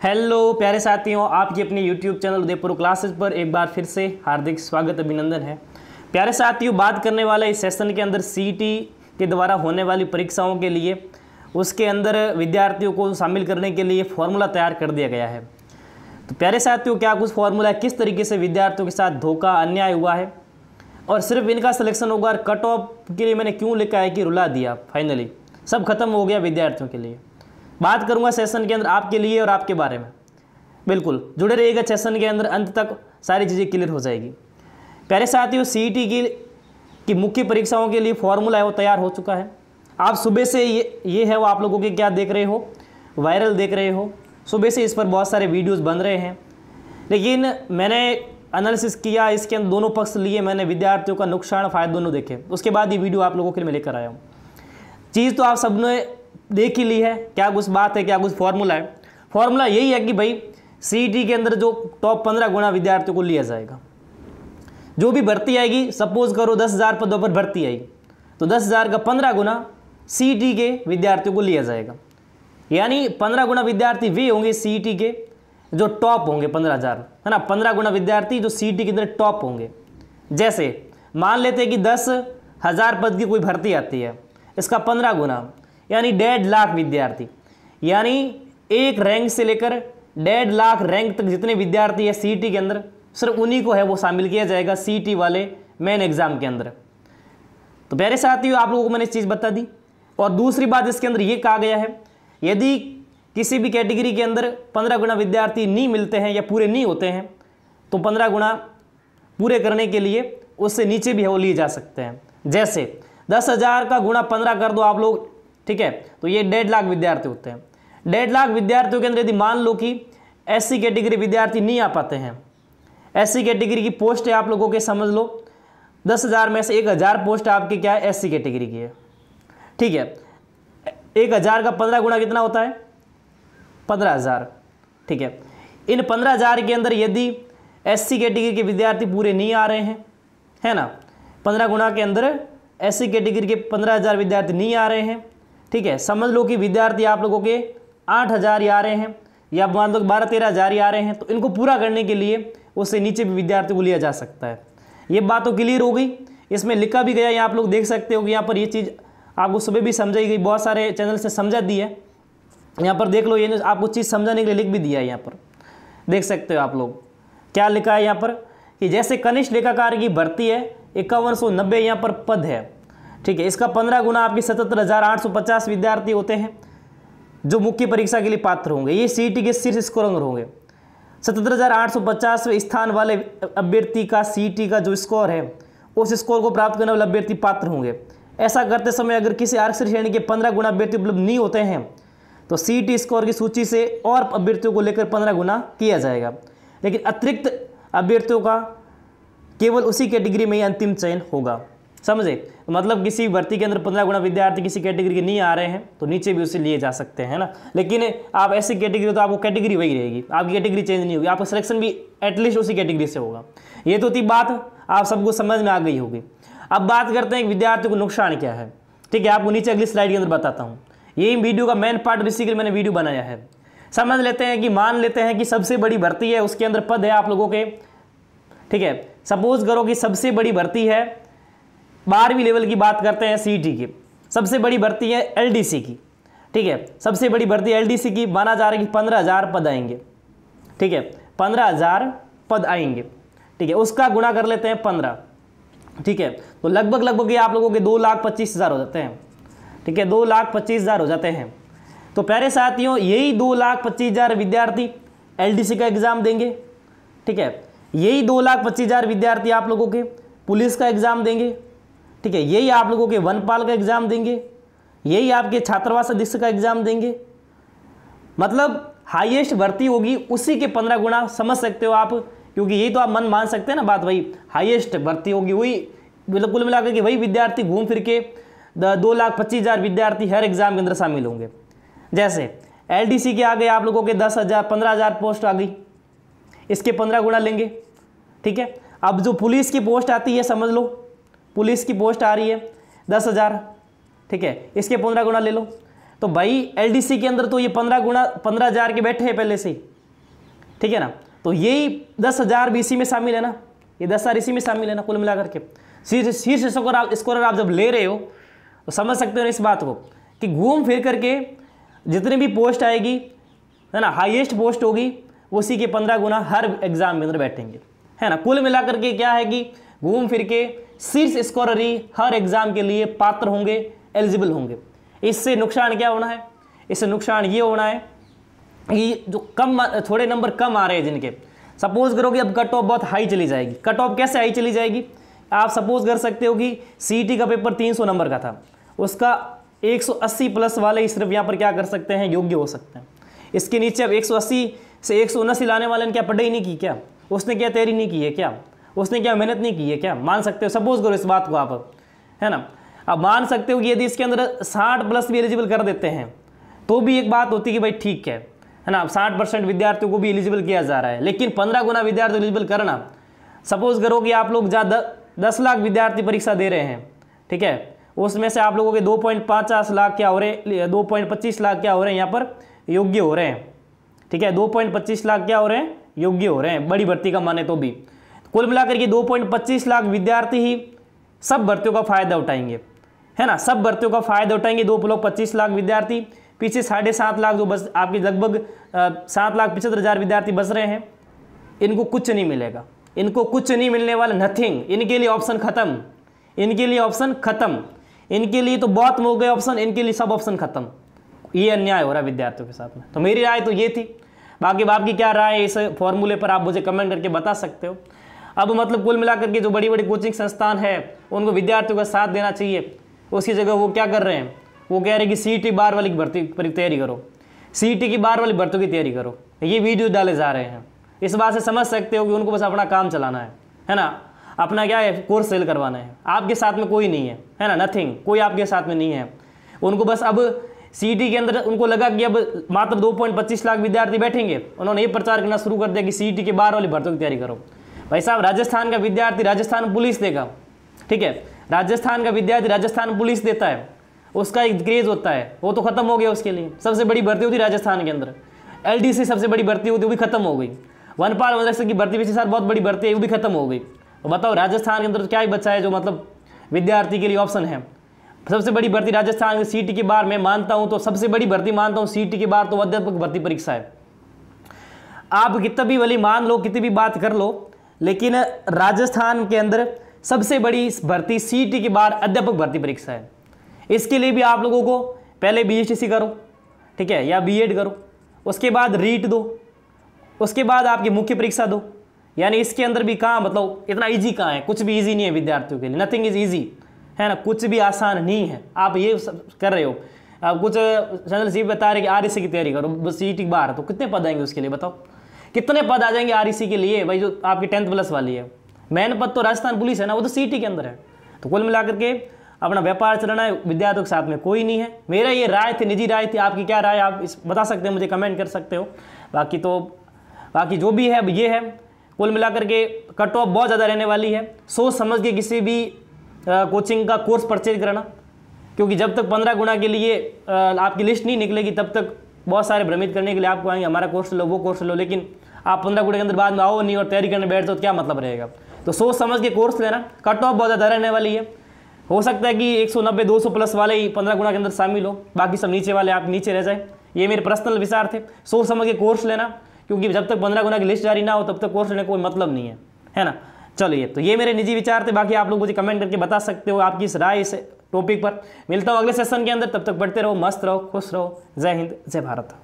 Hello प्यारे साथियों, आपकी अपनी यूट्यूब चैनल उदयपुर क्लासेस पर एक बार फिर से हार्दिक स्वागत अभिनंदन है। प्यारे साथियों, बात करने वाला इस सेशन के अंदर सीईटी के द्वारा होने वाली परीक्षाओं के लिए उसके अंदर विद्यार्थियों को शामिल करने के लिए फॉर्मूला तैयार कर दिया गया है। तो प्यारे साथियों, क्या कुछ फॉर्मूला है, किस तरीके से विद्यार्थियों के साथ धोखा अन्याय हुआ है और सिर्फ इनका सिलेक्शन होगा। कट ऑफ के लिए मैंने क्यों लिखा है कि रुला दिया, फाइनली सब खत्म हो गया विद्यार्थियों के लिए। बात करूंगा सेशन के अंदर आपके लिए और आपके बारे में। बिल्कुल जुड़े रहिएगा सेशन के अंदर, अंत तक सारी चीज़ें क्लियर हो जाएगी। प्यारे साथियों, सीईटी की मुख्य परीक्षाओं के लिए फॉर्मूला है वो तैयार हो चुका है। आप सुबह से ये है वो आप लोगों के क्या देख रहे हो, वायरल देख रहे हो। सुबह से इस पर बहुत सारे वीडियोस बन रहे हैं, लेकिन मैंने एनालिसिस किया, इसके अंदर दोनों पक्ष लिए, मैंने विद्यार्थियों का नुकसान फ़ायदा दोनों देखे, उसके बाद ये वीडियो आप लोगों के लिए मैं लेकर आया हूँ। चीज़ तो आप सबने देख ही ली है, क्या कुछ बात है, क्या कुछ फॉर्मूला है। फॉर्मूला यही है कि भाई सीईटी के अंदर जो टॉप 15 गुना विद्यार्थियों को लिया जाएगा। जो भी भर्ती आएगी, सपोज करो 10,000 पदों पर भर्ती आएगी, तो 10,000 का 15 गुना सीईटी के विद्यार्थियों को लिया जाएगा। यानी 15 गुना विद्यार्थी वे होंगे सीईटी के जो टॉप होंगे, 15,000 है ना, 15 गुना विद्यार्थी जो सीईटी के अंदर टॉप होंगे। जैसे मान लेते हैं कि 10,000 पद की कोई भर्ती आती है, इसका 15 गुना यानी 1.5 लाख विद्यार्थी, यानी एक रैंक से लेकर 1.5 लाख रैंक तक जितने विद्यार्थी है सीईटी के अंदर, सिर्फ उन्हीं को है वो शामिल किया जाएगा सीईटी वाले मेन एग्जाम के अंदर। तो प्यारे साथियों, आप लोगों को मैंने इस चीज़ बता दी। और दूसरी बात इसके अंदर ये कहा गया है, यदि किसी भी कैटेगरी के अंदर 15 गुना विद्यार्थी नहीं मिलते हैं या पूरे नहीं होते हैं, तो 15 गुना पूरे करने के लिए उससे नीचे भी है वो लिए जा सकते हैं। जैसे 10,000 का गुणा 15 कर दो आप लोग, ठीक है, तो ये 1.5 लाख विद्यार्थी होते हैं। 1.5 लाख विद्यार्थियों के अंदर यदि मान लो कि एससी कैटेगरी विद्यार्थी नहीं आ पाते हैं, एससी कैटेगरी की पोस्ट है आप लोगों के, समझ लो 10,000 में से 1,000 पोस्ट आपकी क्या है, एससी कैटेगरी की है, ठीक है। 1,000 का 15 गुना कितना होता है, 15,000, ठीक है। इन 15,000 के अंदर यदि एससी कैटेगरी के विद्यार्थी पूरे नहीं आ रहे हैं, है ना, 15 गुना के अंदर एससी कैटेगरी के 15,000 विद्यार्थी नहीं आ रहे हैं, ठीक है। समझ लो कि विद्यार्थी आप लोगों के 8,000 ही आ रहे हैं, या मान लो 12-13,000 ही आ रहे हैं, तो इनको पूरा करने के लिए उससे नीचे भी विद्यार्थी को लिया जा सकता है। ये बात तो क्लियर हो गई। इसमें लिखा भी गया, यहाँ आप लोग देख सकते हो कि यहाँ पर ये चीज़ आपको सुबह भी समझाई गई, बहुत सारे चैनल से समझा दी है। यहाँ पर देख लो, ये आपको चीज़ समझाने के लिए लिख भी दिया है, यहाँ पर देख सकते हो आप लोग क्या लिखा है यहाँ पर, कि जैसे कनिष्ठ लेखाकार की भर्ती है 5190 यहाँ पर पद है, ठीक है। इसका 15 गुना आपके 77,850 विद्यार्थी होते हैं जो मुख्य परीक्षा के लिए पात्र होंगे। ये सीईटी के शीर्ष स्कोरर होंगे। 77,850 स्थान वाले अभ्यर्थी का सीईटी का जो स्कोर है, उस स्कोर को प्राप्त करने वाले अभ्यर्थी पात्र होंगे। ऐसा करते समय अगर किसी आरक्षित श्रेणी के 15 गुना अभ्यर्थी उपलब्ध नहीं होते हैं, तो सीईटी स्कोर की सूची से और अभ्यर्थियों को लेकर 15 गुना किया जाएगा। लेकिन अतिरिक्त अभ्यर्थियों का केवल उसी कैटेगरी में ही अंतिम चयन होगा, समझे। मतलब किसी भर्ती के अंदर 15 गुना विद्यार्थी किसी कैटेगरी के नहीं आ रहे हैं, तो नीचे भी उसे लिए जा सकते हैं ना। लेकिन आप ऐसी कैटेगरी, तो आपको कैटेगरी वही रहेगी, आपकी कैटेगरी चेंज नहीं होगी, आपका सिलेक्शन भी एटलीस्ट उसी कैटेगरी से होगा। ये तो थी बात, आप सबको समझ में आ गई होगी। अब बात करते हैं कि विद्यार्थियों को नुकसान क्या है, ठीक है। आपको नीचे अगली स्लाइड के अंदर बताता हूँ। यही वीडियो का मेन पार्ट, इसी के लिए मैंने वीडियो बनाया है। समझ लेते हैं कि मान लेते हैं कि सबसे बड़ी भर्ती है, उसके अंदर पद है आप लोगों के, ठीक है। सपोज करो कि सबसे बड़ी भर्ती है, 12वीं लेवल की बात करते हैं सीईटी की, सबसे बड़ी भर्ती है एलडीसी की, ठीक है। सबसे बड़ी भर्ती एलडीसी की माना जा रहा है कि 15,000 पद आएंगे, ठीक है, 15,000 पद आएंगे, ठीक है। उसका गुणा कर लेते हैं 15, ठीक है, तो लगभग ये आप लोगों के 2,25,000 हो जाते हैं, ठीक है, 2,25,000 हो जाते हैं। तो प्यारे साथियों, यही 2,25,000 विद्यार्थी एलडीसी का एग्जाम देंगे, ठीक है। यही 2,25,000 विद्यार्थी आप लोगों के पुलिस का एग्जाम देंगे, ठीक है। यही आप लोगों के वनपाल का एग्जाम देंगे, यही आपके छात्रावास अधीक्षक का एग्जाम देंगे। मतलब हाईएस्ट भर्ती होगी उसी के 15 गुना, समझ सकते हो आप, क्योंकि यही तो आप मन मान सकते हैं ना बात, वही हाईएस्ट भर्ती होगी, वही मतलब कुल मिलाकर के वही विद्यार्थी घूम फिर के 2,25,000 विद्यार्थी हर एग्जाम के अंदर शामिल होंगे। जैसे एलडीसी के आ गए आप लोगों के 10,000 15,000 पोस्ट आ गई, इसके 15 गुना लेंगे, ठीक है। अब जो पुलिस की पोस्ट आती है, समझ लो पुलिस की पोस्ट आ रही है 10,000, ठीक है, इसके 15 गुना ले लो। तो भाई एलडीसी के अंदर तो ये 15 गुना 15,000 के बैठे हैं पहले से ही, ठीक है ना। तो यही 10,000 भी इसी में शामिल है ना, ये 10,000 इसी में शामिल है ना कुल मिलाकर के। शीर्ष स्कोरर आप जब ले रहे हो तो समझ सकते हो इस बात को कि घूम फिर करके जितनी भी पोस्ट आएगी है ना, हाईएस्ट पोस्ट होगी उसी के 15 गुना हर एग्जाम के अंदर बैठेंगे, है ना। कुल मिलाकर के क्या है कि घूम फिर के शीर्ष स्कोरर ही हर एग्जाम के लिए पात्र होंगे, एलिजिबल होंगे। इससे नुकसान क्या होना है, इससे नुकसान ये होना है कि जो थोड़े नंबर कम आ रहे हैं जिनके, सपोज करो कि अब कट ऑफ बहुत हाई चली जाएगी। कट ऑफ कैसे हाई चली जाएगी, आप सपोज कर सकते हो कि सीईटी का पेपर 300 नंबर का था, उसका 180 प्लस वाले सिर्फ यहाँ पर क्या कर सकते हैं, योग्य हो सकते हैं। इसके नीचे अब 180 से 179 लाने वाले ने क्या पढ़ाई नहीं की क्या, उसने क्या तैयारी नहीं की है क्या, उसने क्या मेहनत नहीं की है क्या, मान सकते हो। सपोज करो इस बात को आप, है ना। अब मान सकते हो कि यदि इसके अंदर 60 प्लस भी एलिजिबल कर देते हैं तो भी एक बात होती है कि भाई ठीक है ना, 60% विद्यार्थियों को भी एलिजिबल किया जा रहा है। लेकिन 15 गुना विद्यार्थी एलिजिबल करना, सपोज करो कि आप लोग 10 लाख विद्यार्थी परीक्षा दे रहे हैं, ठीक है, उसमें से आप लोगों के 2.50 लाख क्या हो रहे हैं, 2.25 लाख क्या हो रहे हैं यहाँ पर योग्य हो रहे हैं, ठीक है, 2.25 लाख क्या हो रहे हैं, योग्य हो रहे हैं बड़ी भर्ती का माने तो भी। कुल मिलाकर के 2.25 लाख विद्यार्थी ही सब भर्तियों का फायदा उठाएंगे, है ना, सब भर्तियों का फायदा उठाएंगे। 2.25 लाख विद्यार्थी, पीछे 7.5 लाख जो बस आपके लगभग 7,75,000 विद्यार्थी बच रहे हैं, इनको कुछ नहीं मिलेगा, इनको कुछ नहीं मिलने वाला, नथिंग। इनके लिए ऑप्शन खत्म, इनके लिए ऑप्शन खत्म, इनके लिए तो बहुत हो गए ऑप्शन, इनके लिए सब ऑप्शन खत्म। ये अन्याय हो रहा है विद्यार्थियों के साथ में। तो मेरी राय तो ये थी, बाकी आपकी क्या राय है इस फॉर्मूले पर आप मुझे कमेंट करके बता सकते हो। अब मतलब कुल मिलाकर के जो बड़ी बड़ी कोचिंग संस्थान है उनको विद्यार्थियों का साथ देना चाहिए, उसकी जगह वो क्या कर रहे हैं, वो कह रहे हैं कि सीईटी बार वाली भर्ती पर तैयारी करो, सीईटी की बार वाली भर्तियों की तैयारी करो। ये वीडियो डाले जा रहे हैं, इस बात से समझ सकते हो कि उनको बस अपना काम चलाना है ना, अपना क्या है कोर्स सेल करवाना है। आपके साथ में कोई नहीं है ना, नथिंग, कोई आपके साथ में नहीं है। उनको बस अब सीईटी के अंदर उनको लगा कि अब मात्र 2.25 लाख विद्यार्थी बैठेंगे, उन्होंने ये प्रचार करना शुरू कर दिया कि सीईटी के बार वाली भर्तियों की तैयारी करो। भाई साहब, राजस्थान का विद्यार्थी राजस्थान पुलिस देगा, ठीक है, राजस्थान का विद्यार्थी राजस्थान पुलिस देता है, उसका एक क्रेज होता है, वो तो खत्म हो गया। उसके लिए सबसे बड़ी भर्ती होती राजस्थान के अंदर, एलडीसी सबसे बड़ी भर्ती होती, वो भी खत्म हो गई। वनपाल वनरक्षक की भर्ती पिछले साल बहुत बड़ी भर्ती है, वो भी खत्म हो गई। तो बताओ राजस्थान के अंदर क्या ही बचा है जो मतलब विद्यार्थी के लिए ऑप्शन है। सबसे बड़ी भर्ती राजस्थान की सीईटी के बार मैं मानता हूं, तो सबसे बड़ी भर्ती मानता हूं सीईटी के बार तो अध्यापक भर्ती परीक्षा है। आप कितना भी वाली मान लो, कितनी भी बात कर लो, लेकिन राजस्थान के अंदर सबसे बड़ी भर्ती सीईटी के बार अध्यापक भर्ती परीक्षा है। इसके लिए भी आप लोगों को पहले बीएसटीसी करो, ठीक है, या बीएड करो, उसके बाद रीट दो, उसके बाद आपकी मुख्य परीक्षा दो। यानी इसके अंदर भी कहाँ मतलब इतना इजी कहाँ है, कुछ भी इजी नहीं है विद्यार्थियों के लिए, नथिंग इज इजी, है ना, कुछ भी आसान नहीं है। आप ये कर रहे हो, आप कुछ चैनल से बता रहे कि आरईसी की तैयारी करो, बस सीईटी बाहर, तो कितने पद आएंगे उसके लिए बताओ, कितने पद आ जाएंगे आरईसी के लिए भाई, जो आपकी 10th प्लस वाली है। मेन पद तो राजस्थान पुलिस है ना, वो तो सीईटी के अंदर है। तो कुल मिलाकर के अपना व्यापार चलाना है, विद्यार्थियों के साथ में कोई नहीं है। मेरा ये राय थी, निजी राय थी, आपकी क्या राय आप इस बता सकते हैं, मुझे कमेंट कर सकते हो। बाकी जो भी है अब ये है, कुल मिलाकर के कट ऑफ बहुत ज़्यादा रहने वाली है। सोच समझ के किसी भी कोचिंग का कोर्स परचेज करना, क्योंकि जब तक 15 गुना के लिए आपकी लिस्ट नहीं निकलेगी तब तक बहुत सारे भ्रमित करने के लिए आपको आएंगे, हमारा कोर्स लो, वो कोर्स लो, लेकिन आप 15 गुना के अंदर बाद में आओ नहीं और तैयारी करने बैठ जाओ तो क्या मतलब रहेगा। तो सोच समझ के कोर्स लेना। कट ऑफ बहुत ज़्यादा रहने वाली है, हो सकता है कि 190-200 प्लस वाले ही 15 गुना के अंदर शामिल हो, बाकी सब नीचे वाले आप नीचे रह जाए। ये मेरे पर्सनल विचार थे। सोच समझ के कोर्स लेना, क्योंकि जब तक 15 गुना की लिस्ट जारी ना हो तब तक कोर्स लेने का कोई मतलब नहीं है ना। चलिए, तो ये मेरे निजी विचार थे, बाकी आप लोग मुझे कमेंट करके बता सकते हो आपकी इस राय इस टॉपिक पर। मिलता हूँ अगले सेशन के अंदर, तब तक पढ़ते रहो, मस्त रहो, खुश रहो। जय हिंद, जय भारत।